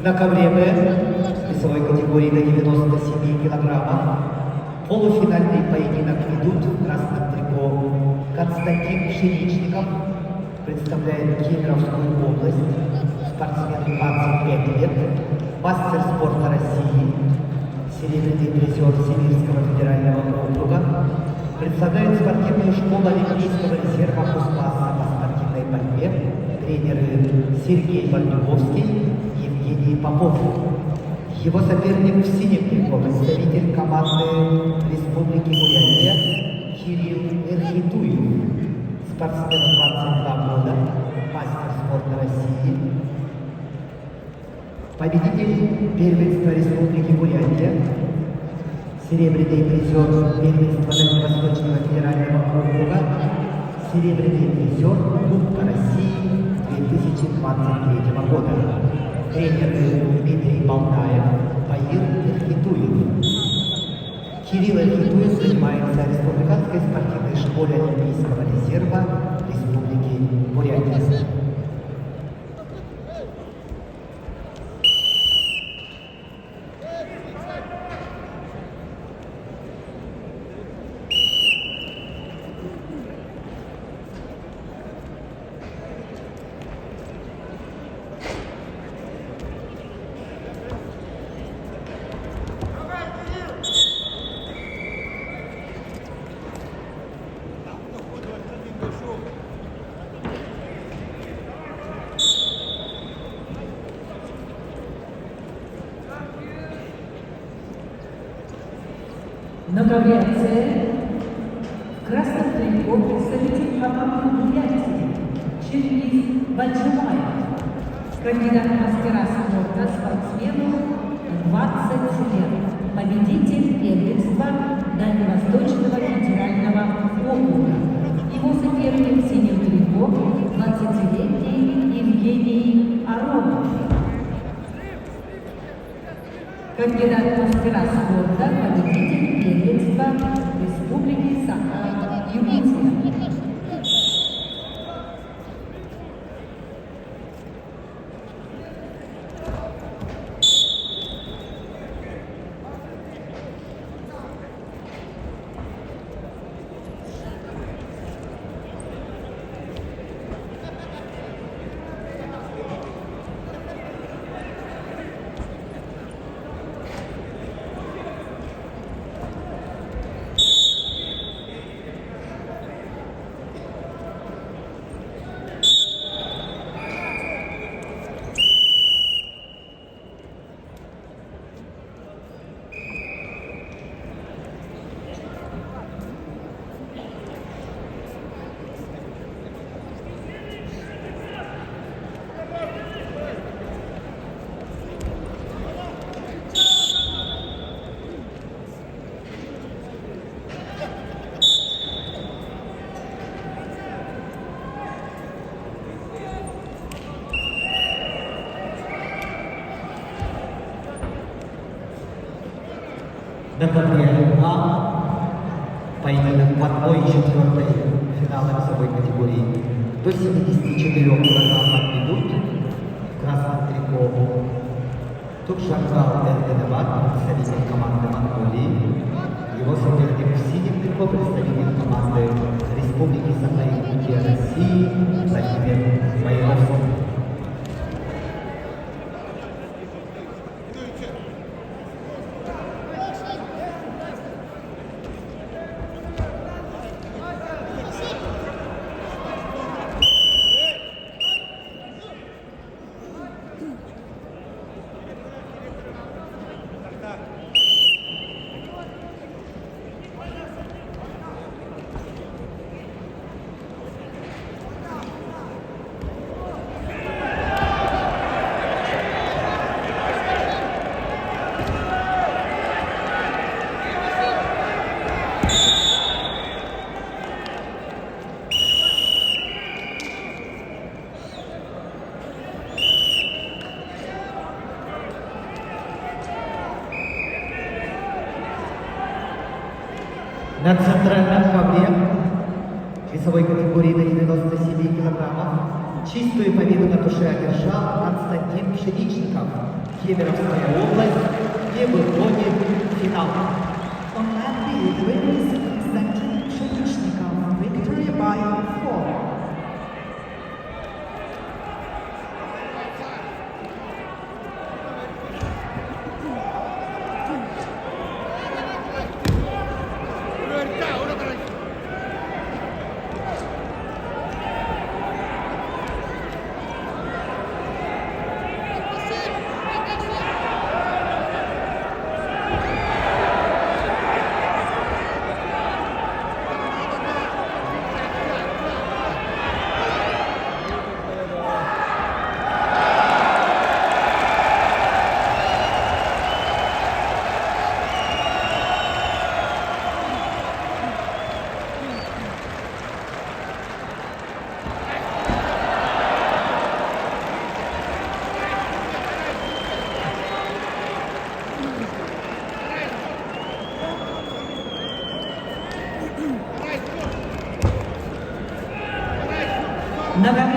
На ковре Б весовой категории до 97 килограммов полуфинальный поединок идут в красном трико. Константин Пшеничников представляет Кемеровскую область, спортсмен 25 лет, мастер спорта России, серебряный призер Сибирского федерального округа, представляет спортивную школу Олимпийского резерва Кузбасса по спортивной борьбе, тренеры Сергей Бальдюбовский, Евгений Попов. Его соперник в синем трико, представитель команды Республики Бурятия Кирилл Эрхитуев, спортсмен 22 года, мастер спорта России, победитель первенства Республики Бурятия, серебряный призер первенства Дальневосточного федерального округа, серебряный призер Кубка России 2023 года. Тренеры Дмитрий Болтаев, Баир Эрхитуев. Кирилл Эрхитуев занимается в Республиканской спортивной школе Олимпийского резерва Республики Бурятия. На ковре в красном трико представитель команды Бурятии Чингиз Баджимаев, кандидат в мастера спорта, спортсмену 20 лет, победитель первенства Дальневосточного федерального округа. Его соперник в синем трико 20-летний Евгений Аронов. Кандидат в мастера спорта, победитель первенства Республики Саха-Якутия. На ковре А поединок в 1/4 финала весовой категории до 74 килограммов идут в красном трико Туршакал Эрденеват, представитель команды Монголии. Его соперник в синем трико, представитель команды Республики Саха-Якутия России Владимир Байровский. На центральном ковре весовой категории до 97 килограммов чистую победу на душе одержал Константин Пшеничников, Кемеровская область не выходит в финал. On that field, winner is Konstantin Chernishnikov, victory by 4. Ногами